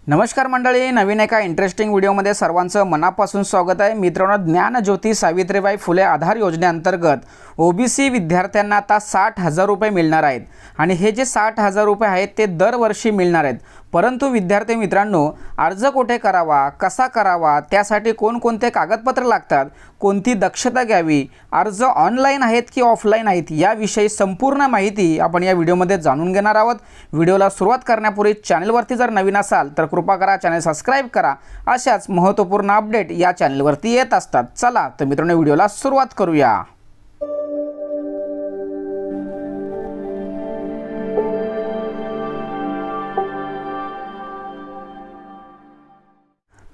नमस्कार मंडळी, नवीन एका इंटरेस्टिंग व्हिडिओमध्ये सर्वांचं मनापासून स्वागत आहे। मित्रांनो, ज्ञानज्योती सावित्रीबाई फुले आधार योजनेअंतर्गत ओबीसी विद्यार्थ्यांना आता 60,000 रुपये मिळणार आहेत आणि हे जे 60,000 रुपये आहेत ते दरवर्षी मिळणार आहेत। परंतु विद्यार्थी मित्रांनो, अर्ज कुठे करावा, कसा करावा, त्यासाठी कोणकोणते कागदपत्र लागतात, कोणती दक्षता घ्यावी, अर्ज ऑनलाईन आहेत की ऑफलाईन आहेत याविषयी संपूर्ण माहिती आपण या व्हिडिओमध्ये जाणून घेणार आहोत। व्हिडिओला सुरुवात करण्यापूर्वी चॅनलवरती जर नवीन असाल तर कृपा करा चॅनल सबस्क्राइब करा। अशाच महत्त्वपूर्ण अपडेट या चॅनलवरती येत असतात। चला तर मित्रांनो, व्हिडिओला सुरुवात करूया।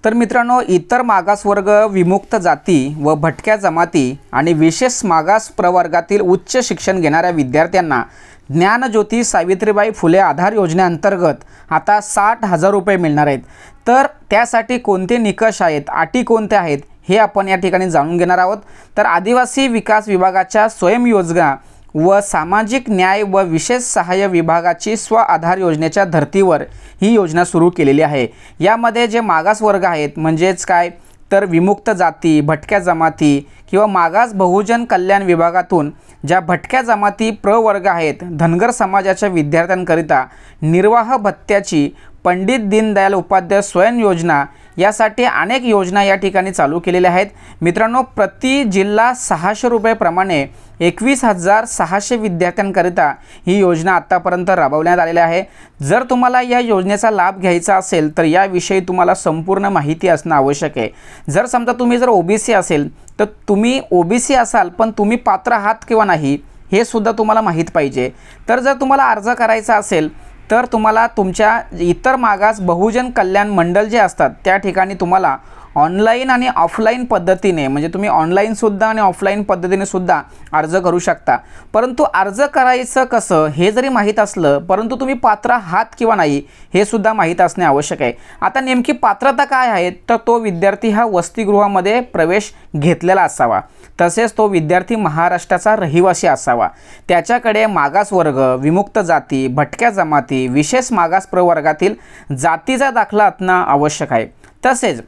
तर मित्रांनो, इतर मागासवर्ग, विमुक्त जाती व भटक्या जमाती आणि विशेष मागास प्रवर्गातील उच्च शिक्षण घेणाऱ्या विद्यार्थ्यांना ज्ञानज्योती सावित्रीबाई फुले आधार योजनेअंतर्गत आता 60,000 रुपये मिळणार आहेत। तर त्यासाठी कोणते निकष आहेत, अटी कोणत्या आहेत हे आपण या ठिकाणी जाणून घेणार आहोत। तर आदिवासी विकास विभागाच्या स्वयंयोजना व सामाजिक न्याय व विशेष सहाय्य विभागाची स्व आधार योजनेच्या धर्तीवर ही योजना सुरू केलेली आहे। यामध्ये जे मागास वर्ग आहेत म्हणजेच काय तर विमुक्त जाती, भटक्या जमाती किंवा मागास बहुजन कल्याण विभागातून ज्या भटक्या जमाती प्रवर्ग आहेत, धनगर समाजाच्या विद्यार्थ्यांकरिता निर्वाह भत्त्याची पंडित दीनदयाल उपाध्याय स्वयं योजना यासाठी अनेक योजना या ठिकाणी चालू केलेल्या आहेत। मित्रांनो, प्रति जिल्हा 600 रुपये प्रमाणे 21,600 विद्यार्थ्यांकरिता ही योजना आतापर्यंत राबवण्यात आलेली आहे। जर तुम्हाला या योजनेचा लाभ घ्यायचा असेल तर याविषयी तुम्हाला संपूर्ण माहिती असणं आवश्यक आहे। जर समजा तुम्ही जर ओबीसी असेल तर तुम्ही ओबीसी असाल पण तुम्ही पात्र आहात किंवा नाही हे सुद्धा तुम्हाला माहीत पाहिजे। तर जर तुम्हाला अर्ज करायचा असेल तर तुम्हाला तुमच्या इतर मागास बहुजन कल्याण मंडळ जे असतात त्या ठिकाणी तुम्हाला ऑनलाईन आणि ऑफलाईन पद्धतीने म्हणजे तुम्ही ऑनलाईन सुद्धा आणि ऑफलाईन पद्धतीने सुद्धा अर्ज करू शकता। परंतु अर्ज करायचं कसं हे जरी माहीत असलं परंतु तुम्ही पात्र आहात किंवा नाही हे सुद्धा माहीत असणे आवश्यक आहे। आता नेमकी पात्रता काय आहे तर तो विद्यार्थी हा वसतिगृहामध्ये प्रवेश घेतलेला असावा, तसेच तो विद्यार्थी महाराष्ट्राचा रहिवासी असावा, त्याच्याकडे मागासवर्ग, विमुक्त जाती, भटक्या जमाती, विशेष मागास प्रवर्गातील जातीचा दाखला असणं आवश्यक आहे। तसेच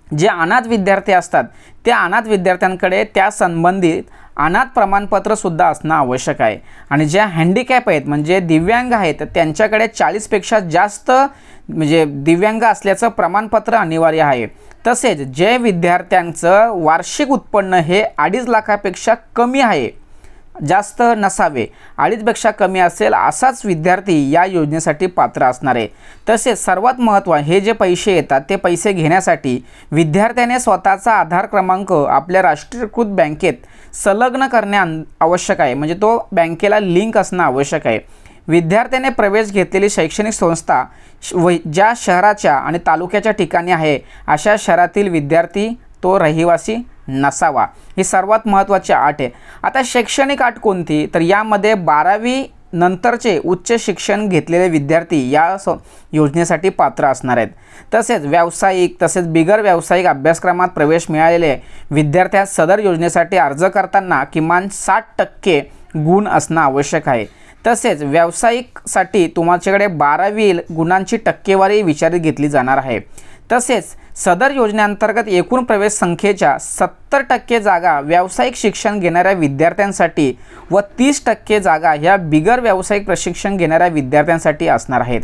जे अनाथ विद्यार्थी असतात त्या अनाथ विद्यार्थ्यांकडे त्या संबंधित अनाथ प्रमाणपत्र सुद्धा असणं आवश्यक आहे। आणि ज्या हँडिकॅप आहेत म्हणजे दिव्यांग आहेत त्यांच्याकडे 40 पेक्षा जास्त म्हणजे दिव्यांग असल्याचं प्रमाणपत्र अनिवार्य आहे। तसेच जे विद्यार्थ्यांचं वार्षिक उत्पन्न हे 2.5 लाखापेक्षा कमी आहे, जास्त नसावे, 2.5पेक्षा कमी असेल असाच विद्यार्थी या योजनेसाठी पात्र असणार आहे। तसेच सर्वात महत्त्वाचे हे जे पैसे येतात ते पैसे घेण्यासाठी विद्यार्थ्याने स्वतःचा आधार क्रमांक आपल्या राष्ट्रीयकृत बँकेत संलग्न करणे आवश्यक आहे, म्हणजे तो बँकेला लिंक असणं आवश्यक आहे। विद्यार्थ्याने प्रवेश घेतलेली शैक्षणिक संस्था ज्या शहराच्या आणि तालुक्याच्या ठिकाणी आहे अशा शहरातील विद्यार्थी तो रहिवासी नसावा, ही सर्वात महत्त्वाची अट आहे। आता शैक्षणिक अट कोणती तर यामध्ये 12वी नंतरचे उच्च शिक्षण घेतलेले विद्यार्थी या योजनेसाठी पात्र असणार आहेत। तसेच व्यावसायिक तसेच बिगर व्यावसायिक अभ्यासक्रमात प्रवेश मिळालेले विद्यार्थ्यास सदर योजनेसाठी अर्ज करताना किमान 60% गुण असणं आवश्यक आहे। तसेच व्यावसायिकसाठी तुमच्याकडे 12वी गुणांची टक्केवारी विचारात घेतली जाणार आहे। तसेच सदर योजनेअंतर्गत एकूण प्रवेश संख्येच्या 70% जागा व्यावसायिक शिक्षण घेणाऱ्या विद्यार्थ्यांसाठी व 30% जागा ह्या बिगर व्यावसायिक प्रशिक्षण घेणाऱ्या विद्यार्थ्यांसाठी असणार आहेत।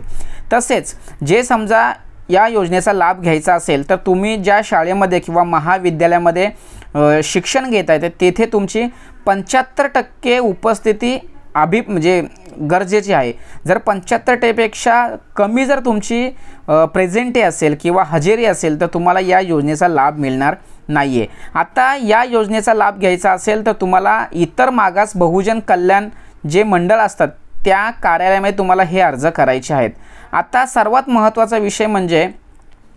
तसेच जे समजा या योजनेचा लाभ घ्यायचा असेल तर तुम्ही ज्या शाळेमध्ये किंवा महाविद्यालयामध्ये शिक्षण घेत आहे तेथे तुमची 75% उपस्थिती म्हणजे गरजेची आहे। जर 75%पेक्षा कमी जर तुमची प्रेझेंटी असेल किंवा हजेरी असेल तर तुम्हाला या योजनेचा लाभ मिळणार नाही आहे। आता या योजनेचा लाभ घ्यायचा असेल तर तुम्हाला इतर मागास बहुजन कल्याण जे मंडळ असतात त्या कार्यालयामध्ये तुम्हाला हे अर्ज करायचे आहेत। आता सर्वात महत्त्वाचा विषय म्हणजे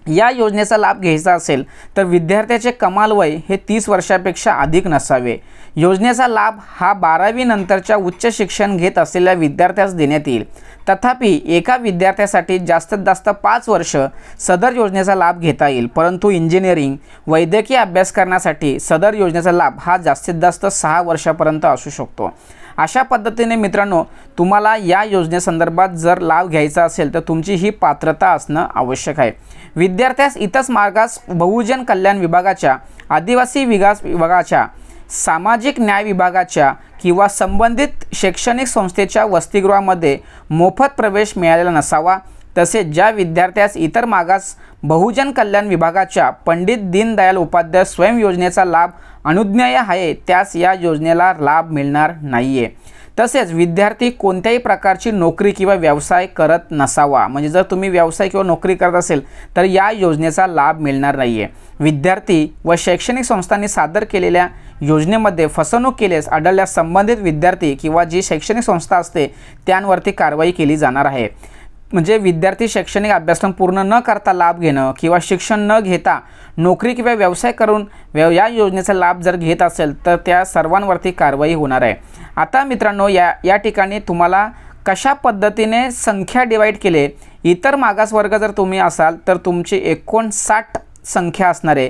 या योजनेचा लाभ घ्यायचा असेल तर विद्यार्थ्याचे कमाल वय हे 30 वर्षापेक्षा अधिक नसावे। योजनेचा लाभ हा 12वी नंतरच्या उच्च शिक्षण घेत असलेल्या विद्यार्थ्यास देण्यात येईल। तथापि एका विद्यार्थ्यासाठी जास्तीत जास्त 5 वर्ष सदर योजनेचा लाभ घेता येईल, परंतु इंजिनिअरिंग वैद्यकीय अभ्यास करण्यासाठी सदर योजनेचा लाभ हा जास्तीत जास्त 6 वर्षापर्यंत असू शकतो। अशा पद्धतीने मित्रांनो तुम्हाला या योजनेसंदर्भात जर लाभ घ्यायचा असेल तर तुमची ही पात्रता असणं आवश्यक आहे। विद्यार्थ्यास इतर मागास बहुजन कल्याण विभागाच्या, आदिवासी विकास विभागाच्या, सामाजिक न्याय विभागाच्या किंवा संबंधित शैक्षणिक संस्थेच्या वसतिगृहामध्ये मोफत प्रवेश मिळालेला नसावा। तसेच ज्या विद्यार्थ्यास इतर मागास बहुजन कल्याण विभागाच्या पंडित दीनदयाल उपाध्याय स्वयं योजनेचा लाभ अनुज्ञेय आहे त्यास या योजनेला लाभ मिळणार नाहीये। तसेच विद्यार्थी कोणत्याही प्रकारची नोकरी किंवा व्यवसाय करत नसावा, म्हणजे जर तुम्ही व्यवसाय किंवा नोकरी करत असेल तर या योजनेचा लाभ मिळणार नाहीये। विद्यार्थी व शैक्षणिक संस्थांनी सादर केलेल्या योजनेमध्ये फसवणूक केल्यास आढळल्यास संबंधित विद्यार्थी किंवा जी शैक्षणिक संस्था असते त्यांवरती कारवाई केली जाणार आहे। म्हणजे विद्यार्थी शैक्षणिक अभ्यासक्रम पूर्ण न करता लाभ घेणं किंवा शिक्षण न घेता नोकरी किंवा व्यवसाय करून या योजनेचा लाभ जर घेत असेल तर त्या सर्वांवरती कारवाई होणार आहे। आता मित्रांनो या ठिकाणी तुम्हाला कशा पद्धतीने संख्या डिवाइड केले, इतर मागासवर्ग जर तुम्ही असाल तर तुमची 59 संख्या असणार आहे।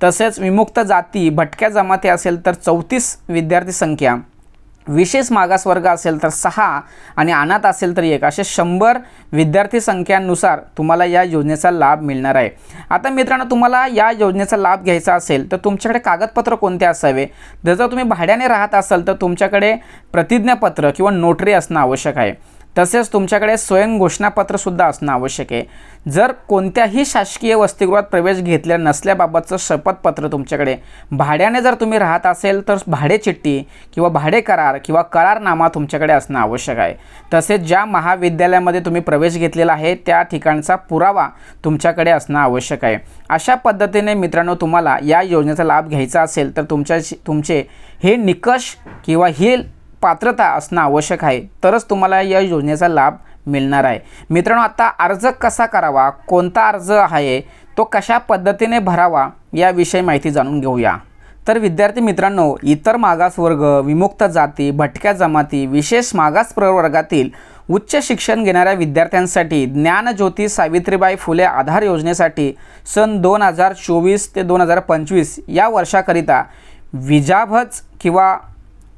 तसेच विमुक्त जाती भटक्या जमाती असेल तर 34 विद्यार्थी संख्या, विशेष मागासवर्ग असेल तर 6 आणि अनाथ असेल तर 1, असे 100 विद्यार्थी संख्यांनुसार तुम्हाला या योजनेचा लाभ मिळणार आहे। आता मित्रांनो तुम्हाला या योजनेचा लाभ घ्यायचा असेल तर तुमच्याकडे कागदपत्र कोणते असावे, जर तुम्ही भाड्याने राहत असाल तर तुमच्याकडे प्रतिज्ञापत्र किंवा नोटरी असणं आवश्यक आहे। तसेच तुमच्याकडे स्वयं घोषणापत्रसुद्धा असणं आवश्यक आहे। जर कोणत्याही शासकीय वसतिगृहात प्रवेश घेतल्या नसल्याबाबतचं शपथपत्र तुमच्याकडे, भाड्याने जर तुम्ही राहत असेल तर भाडेचिठ्ठी किंवा भाडे करार किंवा करारनामा तुमच्याकडे असणं आवश्यक आहे। तसेच ज्या महाविद्यालयामध्ये तुम्ही प्रवेश घेतलेला आहे त्या ठिकाणचा पुरावा तुमच्याकडे असणं आवश्यक आहे। अशा पद्धतीने मित्रांनो तुम्हाला या योजनेचा लाभ घ्यायचा असेल तर तुमचे हे निकष किंवा हे पात्रता असणं आवश्यक आहे, तरच तुम्हाला या योजनेचा लाभ मिळणार आहे। मित्रांनो आता अर्ज कसा करावा, कोणता अर्ज आहे तो कशा पद्धतीने भरावा याविषयी माहिती जाणून घेऊया। तर विद्यार्थी मित्रांनो, इतर मागासवर्ग, विमुक्त जाती, भटक्या जमाती, विशेष मागास प्रवर्गातील उच्च शिक्षण घेणाऱ्या विद्यार्थ्यांसाठी ज्ञानज्योती सावित्रीबाई फुले आधार योजनेसाठी सन 2024 ते 2025 या वर्षाकरिता विजाभज किंवा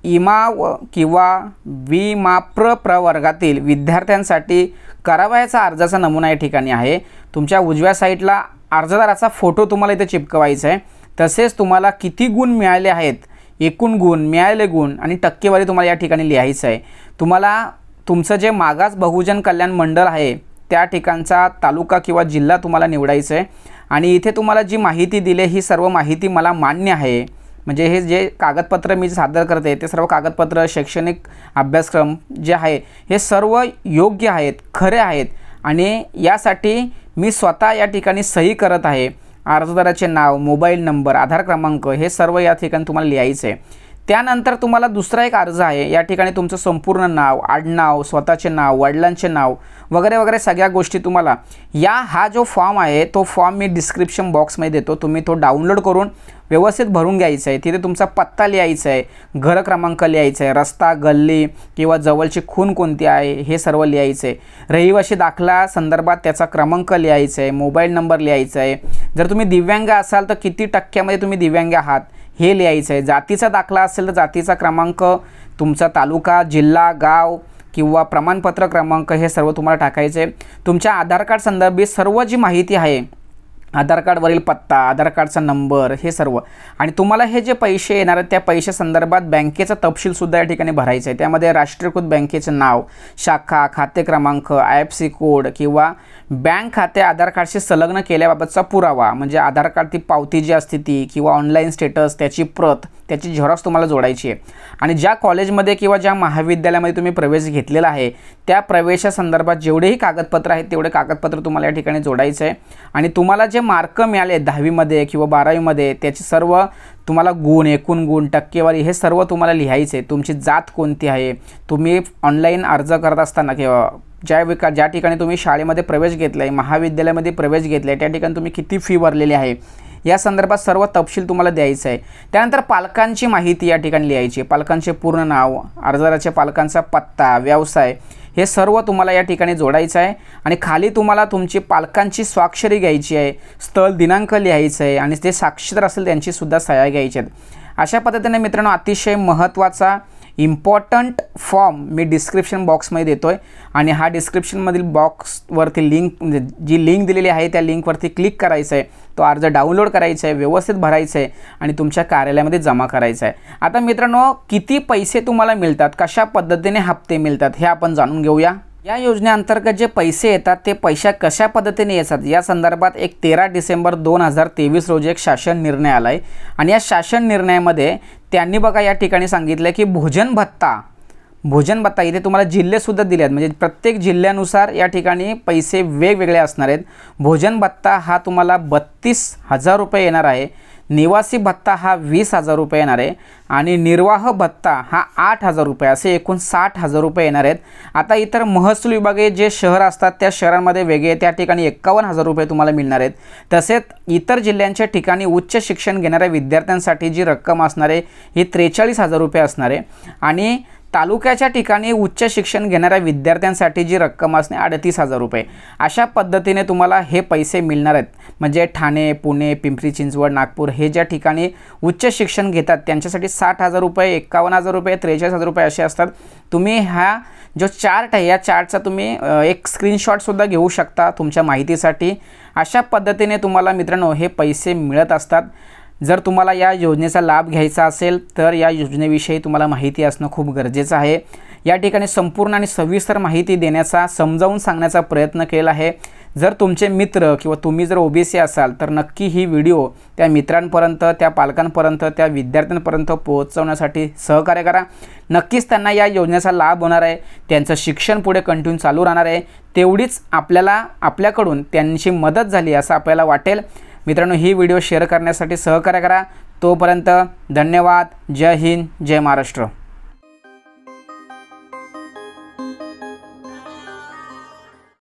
इमाव किंवा विमाप्र प्रवर्गातील विद्यार्थ्यांसाठी करावयाचा अर्जाचा नमुना या ठिकाणी आहे। तुमच्या उजव्या साईडला अर्जदाराचा फोटो तुम्हाला इथे चिपकवायचा आहे। तसेच तुम्हाला किती गुण मिळाले आहेत, एकूण गुण, मिळालेले गुण आणि टक्केवारी तुम्हाला या ठिकाणी लिहायचं आहे। तुम्हाला तुमचं जे मागास बहुजन कल्याण मंडळ आहे त्या ठिकाणचा तालुका किंवा जिल्हा तुम्हाला निवडायचं आहे आणि इथे तुम्हाला जी माहिती दिली ही सर्व माहिती मला मान्य आहे, म्हणजे हे जे कागदपत्र मी सादर करते ते सर्व कागदपत्र, शैक्षणिक अभ्यासक्रम जे आहे हे सर्व योग्य आहेत, खरे आहेत आणि यासाठी मी स्वतः या ठिकाणी सही करत आहे। अर्जदाराचे नाव, मोबाईल नंबर, आधार क्रमांक हे सर्व या ठिकाणी तुम्हाला लिहायचं आहे। त्यानंतर तुम्हाला दुसरा एक अर्ज आहे, या ठिकाणी तुमचं संपूर्ण नाव, आडनाव, स्वतःचे नाव, वडिलांचे नाव वगैरे वगैरे सगळ्या गोष्टी तुम्हाला हा जो फॉर्म आहे तो फॉर्म मी डिस्क्रिप्शन बॉक्समध्ये देतो, तुम्ही तो डाउनलोड करून व्यवस्थित भरून घ्यायचं आहे। तिथे तुमचा पत्ता लिहायचा आहे, घर क्रमांक लिहायचा आहे, रस्ता, गल्ली किंवा जवळची खूण कोणती आहे हे सर्व लिहायचं आहे। रहिवासी दाखला संदर्भात त्याचा क्रमांक लिहायचा आहे, मोबाईल नंबर लिहायचा आहे। जर तुम्ही दिव्यांग असाल तर किती टक्क्यामध्ये तुम्ही दिव्यांग आहात हे लिहायचं आहे। जातीचा दाखला असेल तर जातीचा क्रमांक, तुमचा तालुका, जिल्हा, गाव किंवा प्रमाणपत्र क्रमांक हे सर्व तुम्हाला टाकायचे आहे। तुमच्या आधार कार्ड संदर्भित सर्व जी माहिती आहे, आधार कार्डवरील पत्ता, आधार कार्डचा नंबर हे सर्व, आणि तुम्हाला हे जे पैसे येणार आहेत त्या पैशा संदर्भात बँकेचा तपशीलसुद्धा या ठिकाणी भरायचा आहे। त्यामध्ये राष्ट्रीयकृत बँकेचं नाव, शाखा, खाते क्रमांक, IFSC कोड किंवा बँक खाते आधार कार्डशी संलग्न केल्याबाबतचा पुरावा, म्हणजे आधार कार्ड ती पावती जी असते ती किंवा ऑनलाईन स्टेटस त्याची प्रत, त्याची झेरॉक्स तुम्हाला जोडायची आहे। आणि ज्या कॉलेजमध्ये किंवा ज्या महाविद्यालयामध्ये तुम्ही प्रवेश घेतलेला आहे त्या प्रवेशासंदर्भात जेवढेही कागदपत्र आहेत तेवढे कागदपत्र तुम्हाला या ठिकाणी जोडायचं आहे। आणि तुम्हाला जे मार्क मिळाले 10वीमध्ये किंवा 12वीमध्ये त्याचे सर्व तुम्हाला गुण, एकूण गुण, टक्केवारी हे सर्व तुम्हाला लिहायचे आहे। तुमची जात कोणती आहे, तुम्ही ऑनलाईन अर्ज करत असताना किंवा ज्या ठिकाणी तुम्ही शाळेमध्ये प्रवेश घेतला आहे, महाविद्यालयामध्ये प्रवेश घेतला आहे त्या ठिकाणी तुम्ही किती फी भरलेली आहे या संदर्भात सर्व तपशील तुम्हाला द्यायचं आहे। त्यानंतर पालकांची माहिती या ठिकाणी लिहायची आहे, पालकांचे पूर्ण नाव, अर्जदाराच्या पालकांचा पत्ता, व्यवसाय हे सर्व तुम्हाला या ठिकाणी जोडायचं आहे। आणि खाली तुम्हाला तुमची पालकांची स्वाक्षरी घ्यायची आहे, स्थळ दिनांक लिहायचं आहे आणि ते साक्षीदार असेल त्यांची सुद्धा सह्या घ्यायची आहेत। अशा पद्धतीने मित्रांनो अतिशय महत्त्वाचा इम्पॉर्टंट फॉर्म मी डिस्क्रिप्शन बॉक्समध्ये देतो आहे आणि हा डिस्क्रिप्शनमधील बॉक्सवरती लिंक म्हणजे जी लिंक दिलेली आहे त्या लिंकवरती क्लिक करायचं आहे, तो अर्ज डाउनलोड करायचा आहे, व्यवस्थित भरायचं आहे आणि तुमच्या कार्यालयामध्ये जमा करायचा आहे। आता मित्रांनो, किती पैसे तुम्हाला मिळतात, कशा पद्धतीने हप्ते मिळतात हे आपण जाणून घेऊया। या योजनेअंतर्गत जे पैसे येतात ते पैसे कशा पद्धतीने येतात या संदर्भात एक 13 डिसेंबर 2023 रोजी एक शासन निर्णय आला आहे आणि या शासन निर्णयामध्ये त्यांनी बघा या ठिकाणी सांगितलं की भोजन भत्ता इथे तुम्हाला जिल्हेसुद्धा दिले आहेत, म्हणजे प्रत्येक जिल्ह्यानुसार या ठिकाणी पैसे वेगवेगळे असणार आहेत। भोजन भत्ता हा तुम्हाला 32,000 रुपये येणार आहे, निवासी भत्ता हा 20,000 रुपये येणार आहे आणि निर्वाह भत्ता हा 8,000 रुपये, असे एकूण 60,000 रुपये येणार आहेत। आता इतर महसूल विभागीय जे शहर असतात त्या शहरांमध्ये वेगळे त्या ठिकाणी 51,000 रुपये तुम्हाला मिळणार आहेत। तसेच इतर जिल्ह्यांच्या ठिकाणी उच्च शिक्षण घेणाऱ्या विद्यार्थ्यांसाठी जी रक्कम असणार आहे ही 43,000 रुपये असणार आहे आणि तालुक्याच्या ठिकाणी उच्च शिक्षण घेणाऱ्या विद्यार्थ्यांसाठी जी रक्कम असणे 38,000 रुपये, अशा पद्धतीने तुम्हाला हे पैसे मिळणार आहेत। म्हणजे ठाणे, पुणे, पिंपरी चिंचवड, नागपूर हे ज्या ठिकाणी उच्च शिक्षण घेतात त्यांच्यासाठी 60,000 रुपये, 51,000 रुपये, 43,000 रुपये असे असतात। तुम्ही हा जो चार्ट आहे या चार्टचा तुम्ही एक स्क्रीनशॉटसुद्धा घेऊ शकता तुमच्या माहितीसाठी। अशा पद्धतीने तुम्हाला मित्रांनो हे पैसे मिळत असतात। जर तुम्हाला या योजनेचा लाभ घ्यायचा असेल तर या योजनेविषयी तुम्हाला माहिती असणं खूप गरजेचं आहे। या ठिकाणी संपूर्ण आणि सविस्तर माहिती देण्याचा, समजावून सांगण्याचा प्रयत्न केला आहे। जर तुमचे मित्र किंवा तुम्ही जर ओबीसी असाल तर नक्की ही व्हिडिओ त्या मित्रांपर्यंत, त्या पालकांपर्यंत, त्या विद्यार्थ्यांपर्यंत पोहोचवण्यासाठी सहकार्य करा। नक्कीच त्यांना या योजनेचा लाभ होणार आहे, त्यांचं शिक्षण पुढे कंटिन्यू चालू राहणार आहे, तेवढीच आपल्याकडून त्यांची मदत झाली असं आपल्याला वाटेल। मित्रांनो, ही व्हिडिओ शेअर करण्यासाठी सहकार्य करा। तोपर्यंत धन्यवाद। जय हिंद, जय महाराष्ट्र।